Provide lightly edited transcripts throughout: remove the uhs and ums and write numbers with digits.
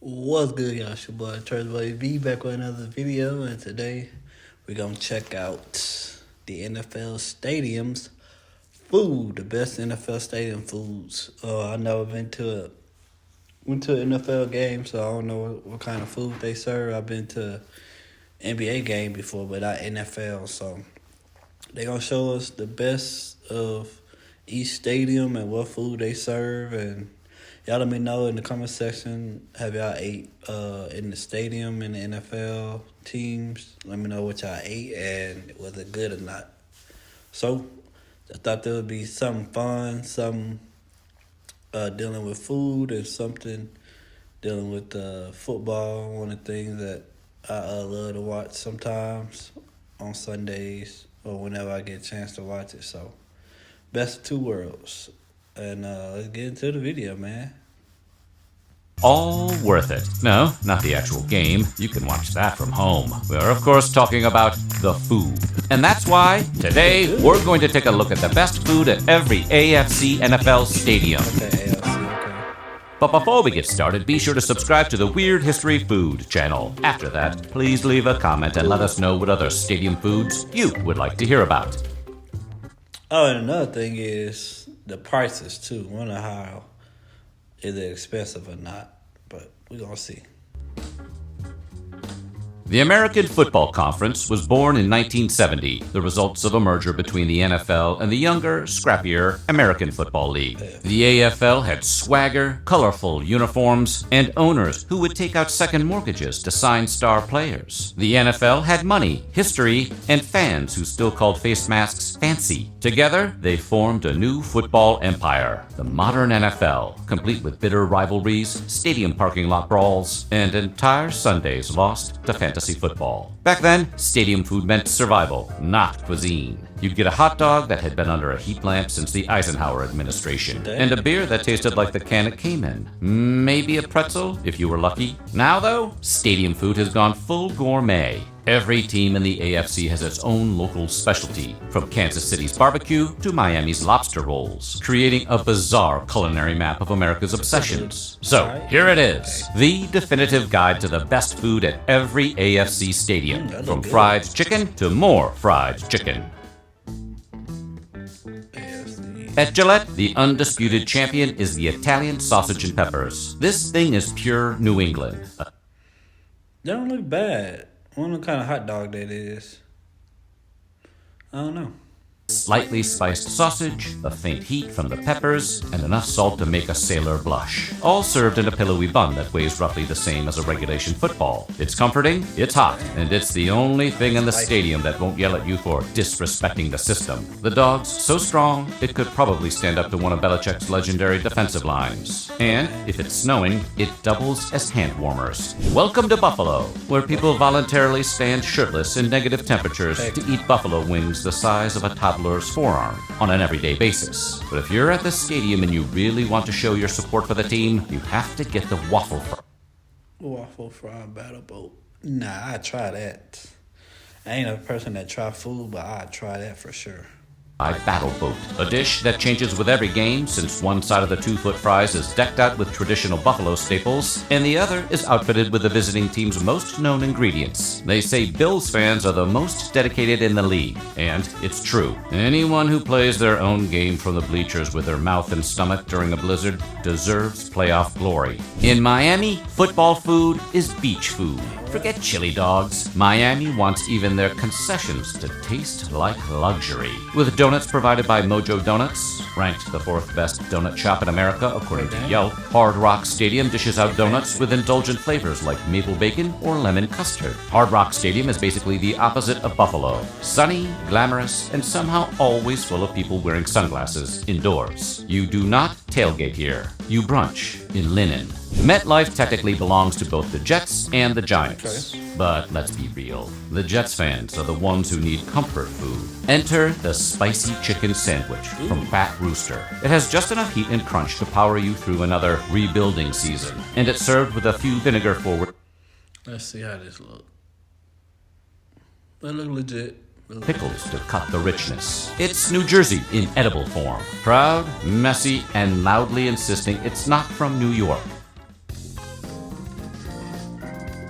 What's good, y'all? It's your boy Boy V back with another video, and today we're gonna check out the NFL stadiums food, the best NFL stadium foods. I never went to an NFL game, so I don't know what kind of food they serve. I've been to NBA game before, but not NFL, so they gonna show us the best of each stadium and what food they serve, and y'all let me know in the comment section. Have y'all ate in the stadium in the NFL teams? Let me know what y'all ate and was it good or not. So I thought there would be something fun, something dealing with food and something dealing with football. One of the things that I love to watch sometimes on Sundays or whenever I get a chance to watch it. So best of two worlds. And let's get into the video, man. All worth it. No, not the actual game. You can watch that from home. We are, of course, talking about the food. And that's why today we're going to take a look at the best food at every AFC NFL stadium. Okay, AFC, okay. But before we get started, be sure to subscribe to the Weird History Food channel. After that, please leave a comment and let us know what other stadium foods you would like to hear about. Oh, and another thing is the prices, too. Wonder how is it expensive or not, but we're going to see. The American Football Conference was born in 1970, the results of a merger between the NFL and the younger, scrappier American Football League. The AFL had swagger, colorful uniforms, and owners who would take out second mortgages to sign star players. The NFL had money, history, and fans who still called face masks fancy. Together, they formed a new football empire, the modern NFL, complete with bitter rivalries, stadium parking lot brawls, and entire Sundays lost to fantasy football. Back then, stadium food meant survival, not cuisine. You'd get a hot dog that had been under a heat lamp since the Eisenhower administration, and a beer that tasted like the can it came in. Maybe a pretzel, if you were lucky. Now, though, stadium food has gone full gourmet. Every team in the AFC has its own local specialty, from Kansas City's barbecue to Miami's lobster rolls, creating a bizarre culinary map of America's obsessions. So, here it is, the definitive guide to the best food at every AFC stadium, from fried chicken to more fried chicken. AFC. At Gillette, the undisputed champion is the Italian sausage and peppers. This thing is pure New England. They don't look bad. I wonder what kind of hot dog that is. I don't know. Slightly spiced sausage, a faint heat from the peppers, and enough salt to make a sailor blush. All served in a pillowy bun that weighs roughly the same as a regulation football. It's comforting, it's hot, and it's the only thing in the stadium that won't yell at you for disrespecting the system. The dog's so strong, it could probably stand up to one of Belichick's legendary defensive lines. And if it's snowing, it doubles as hand warmers. Welcome to Buffalo, where people voluntarily stand shirtless in negative temperatures to eat buffalo wings the size of a toddler's forearm on an everyday basis. But if you're at the stadium and you really want to show your support for the team, you have to get the Waffle fry battle boat. Nah, I'd try that. I ain't a person that try food, but I'd try that for sure. Battle Boat, a dish that changes with every game since one side of the 2-foot fries is decked out with traditional buffalo staples and the other is outfitted with the visiting team's most known ingredients. They say Bills fans are the most dedicated in the league, and it's true. Anyone who plays their own game from the bleachers with their mouth and stomach during a blizzard deserves playoff glory. In Miami, football food is beach food. Forget chili dogs. Miami wants even their concessions to taste like luxury. With donuts provided by Mojo Donuts, ranked the 4th best donut shop in America according to Yelp, Hard Rock Stadium dishes out donuts with indulgent flavors like maple bacon or lemon custard. Hard Rock Stadium is basically the opposite of Buffalo. Sunny, glamorous, and somehow always full of people wearing sunglasses indoors. You do not tailgate here. You brunch in linen. MetLife technically belongs to both the Jets and the Giants. But let's be real, the Jets fans are the ones who need comfort food. Enter the spicy chicken sandwich from Fat Rooster. It has just enough heat and crunch to power you through another rebuilding season, and it's served with a few vinegar-forward Let's see how this look. That look legit. pickles to cut the richness. It's New Jersey in edible form. Proud, messy, and loudly insisting it's not from New York.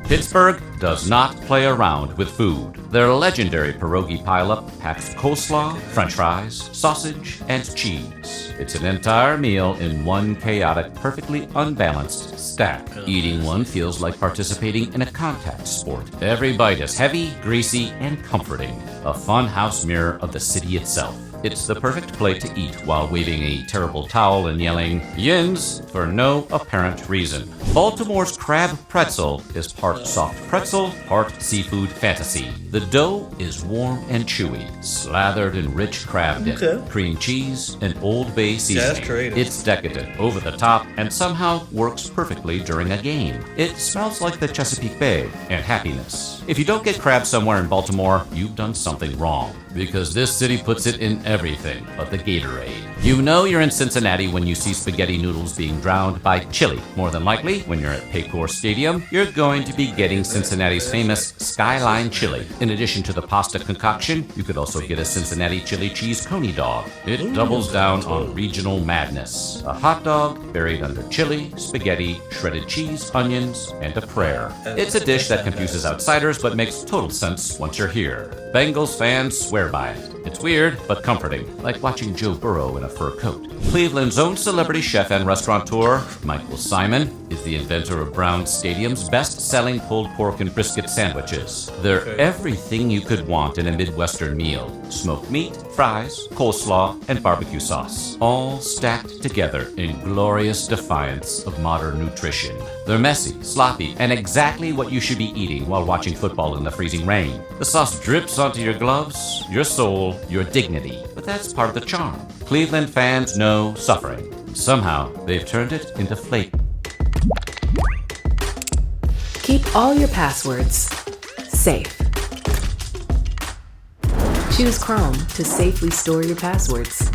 Pittsburgh does not play around with food. Their legendary pierogi pileup packs coleslaw, french fries, sausage, and cheese. It's an entire meal in one chaotic, perfectly unbalanced stack. Eating one feels like participating in a contact sport. Every bite is heavy, greasy, and comforting. A fun house mirror of the city itself. It's the perfect plate to eat while waving a terrible towel and yelling, "Yins!" for no apparent reason. Baltimore's crab pretzel is part soft pretzel, part seafood fantasy. The dough is warm and chewy, slathered in rich crab dip, cream cheese, and Old Bay seasoning. That's creative. It's decadent, over the top, and somehow works perfectly during a game. It smells like the Chesapeake Bay and happiness. If you don't get crab somewhere in Baltimore, you've done something wrong, because this city puts it in everything but the Gatorade. You know you're in Cincinnati when you see spaghetti noodles being drowned by chili. More than likely, when you're at Paycor Stadium, you're going to be getting Cincinnati's famous Skyline chili. In addition to the pasta concoction, you could also get a Cincinnati chili cheese coney dog. It doubles down on regional madness. A hot dog buried under chili, spaghetti, shredded cheese, onions, and a prayer. It's a dish that confuses outsiders but makes total sense once you're here. Bengals fans swear by it. It's weird, but comforting, like watching Joe Burrow in a fur coat. Cleveland's own celebrity chef and restaurateur, Michael Simon, is the inventor of Brown Stadium's best-selling pulled pork and brisket sandwiches. They're everything you could want in a Midwestern meal. Smoked meat, fries, coleslaw, and barbecue sauce, all stacked together in glorious defiance of modern nutrition. They're messy, sloppy, and exactly what you should be eating while watching football in the freezing rain. The sauce drips onto your gloves, your soul, your dignity. But that's part of the charm. Cleveland fans know suffering. Somehow, they've turned it into flavor. Keep all your passwords safe. Choose Chrome to safely store your passwords.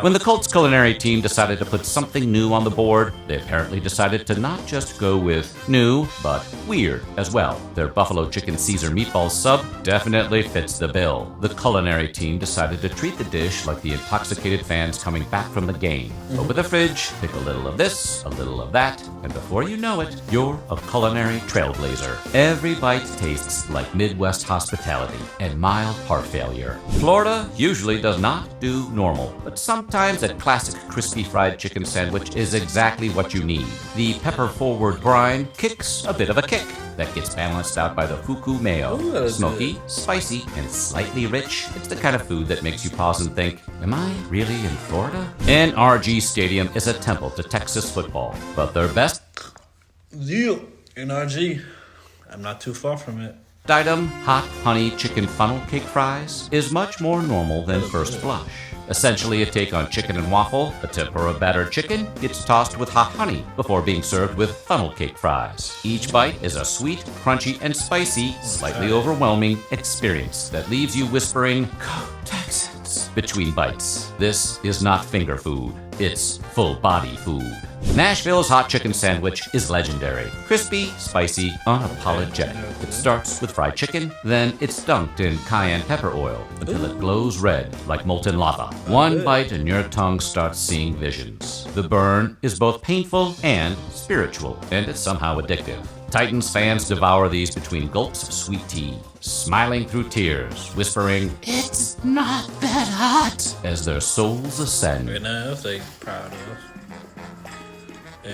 When the Colts culinary team decided to put something new on the board, they apparently decided to not just go with new, but weird as well. Their buffalo chicken Caesar meatball sub definitely fits the bill. The culinary team decided to treat the dish like the intoxicated fans coming back from the game. Open the fridge, pick a little of this, a little of that, and before you know it, you're a culinary trailblazer. Every bite tastes like Midwest hospitality and mild heart failure. Florida usually does not do normal, but sometimes a classic crispy fried chicken sandwich is exactly what you need. The pepper-forward brine kicks a bit of a kick that gets balanced out by the fuku mayo. Smoky, spicy, and slightly rich. It's the kind of food that makes you pause and think, am I really in Florida? NRG Stadium is a temple to Texas football, but their best NRG. I'm not too far from it. item, hot honey chicken funnel cake fries, is much more normal than first blush. Essentially a take on chicken and waffle, a tempura battered chicken gets tossed with hot honey before being served with funnel cake fries. Each bite is a sweet, crunchy, and spicy, slightly overwhelming experience that leaves you whispering, "Go Texans," between bites. This is not finger food. It's full-body food. Nashville's hot chicken sandwich is legendary. Crispy, spicy, unapologetic. It starts with fried chicken, then it's dunked in cayenne pepper oil until it glows red like molten lava. One bite and your tongue starts seeing visions. The burn is both painful and spiritual, and it's somehow addictive. Titans fans devour these between gulps of sweet tea, smiling through tears, whispering, "It's not that hot," as their souls ascend. Right now, they proud of.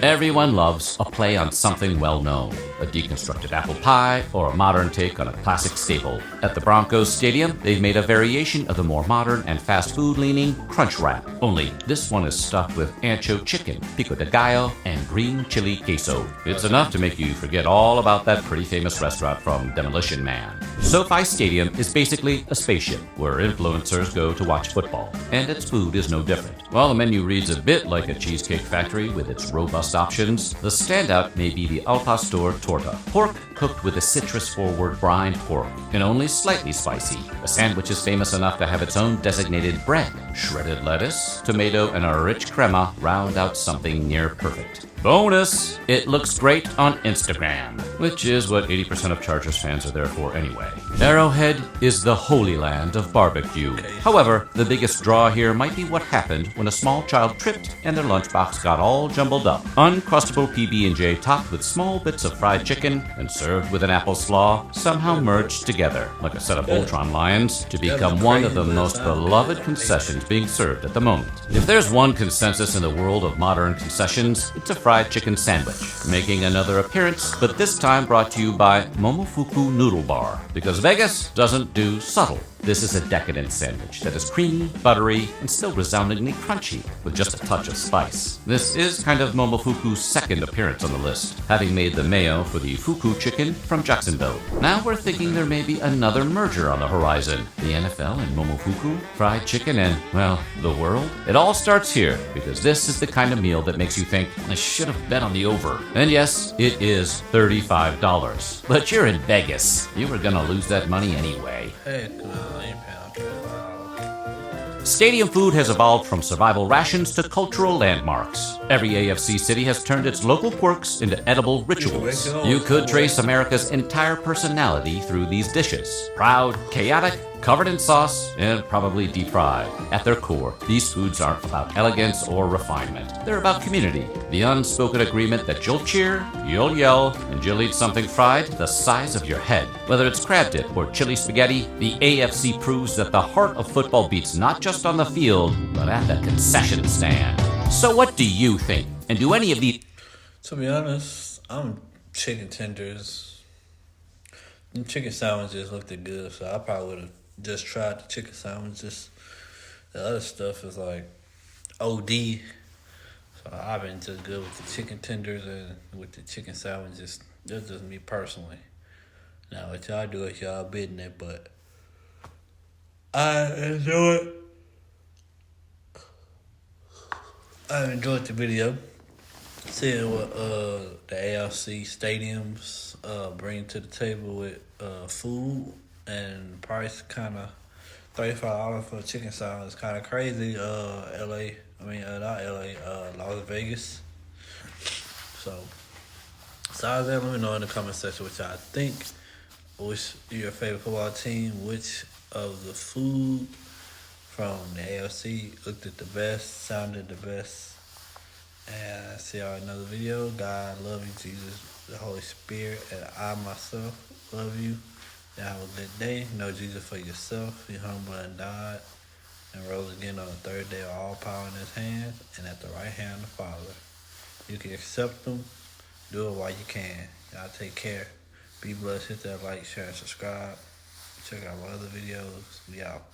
Everyone loves a play on something well-known, a deconstructed apple pie or a modern take on a classic staple. At the Broncos Stadium, they've made a variation of the more modern and fast food-leaning Crunch Wrap. Only this one is stuffed with ancho chicken, pico de gallo, and green chili queso. It's enough to make you forget all about that pretty famous restaurant from Demolition Man. SoFi Stadium is basically a spaceship where influencers go to watch football, and its food is no different. While the menu reads a bit like a cheesecake factory with its robust options, the standout may be the Al Pastor Torta, pork cooked with a citrus-forward brined pork and only slightly spicy. The sandwich is famous enough to have its own designated bread. Shredded lettuce, tomato, and a rich crema round out something near perfect. Bonus! It looks great on Instagram, which is what 80% of Chargers fans are there for anyway. Arrowhead is the holy land of barbecue. However, the biggest draw here might be what happened when a small child tripped and their lunchbox got all jumbled up. Uncrustable PB&J topped with small bits of fried chicken and served with an apple slaw somehow merged together like a set of Voltron lions to become one of the most beloved concessions being served at the moment. If there's one consensus in the world of modern concessions, it's a fried chicken sandwich, making another appearance, but this time brought to you by Momofuku Noodle Bar, because Vegas doesn't do subtle. This is a decadent sandwich that is creamy, buttery, and still resoundingly crunchy, with just a touch of spice. This is kind of Momofuku's second appearance on the list, having made the mayo for the Fuku chicken from Jacksonville. Now we're thinking there may be another merger on the horizon. The NFL and Momofuku, fried chicken, and, well, the world? It all starts here, because this is the kind of meal that makes you think, I should have bet on the over. And yes, it is $35. But you're in Vegas. You were gonna lose that money anyway. Heck no, I ain't paying $12. Stadium food has evolved from survival rations to cultural landmarks. Every AFC city has turned its local quirks into edible rituals. You could trace America's entire personality through these dishes. Proud, chaotic, covered in sauce, and probably deep fried. At their core, these foods aren't about elegance or refinement. They're about community. The unspoken agreement that you'll cheer, you'll yell, and you'll eat something fried the size of your head. Whether it's crab dip or chili spaghetti, the AFC proves that the heart of football beats not just on the field, but at the concession stand. So what do you think? And do any of these... To be honest, I'm chicken tenders. Them chicken sandwiches looked good, so I probably would have just tried the chicken sandwiches. The other stuff is like OD. So I've been just good with the chicken tenders and with the chicken sandwiches. That's just me personally. Now, what y'all do is y'all business, but I enjoyed the video. Seeing what the AFC stadiums bring to the table with food and price kind of $35 for a chicken salad is kind of crazy. Las Vegas. So, besides that, let me know in the comment section what y'all think. Which your favorite football team? Which of the food from the AFC looked at the best, sounded the best? And I see y'all in another video. God love you, Jesus, the Holy Spirit, and I myself love you. Y'all have a good day. Know Jesus for yourself. He humble and died and rose again on the third day with all power in his hands and at the right hand of the Father. You can accept him. Do it while you can. Y'all take care. Be blessed. Hit that like, share, and subscribe. Check out my other videos. We out.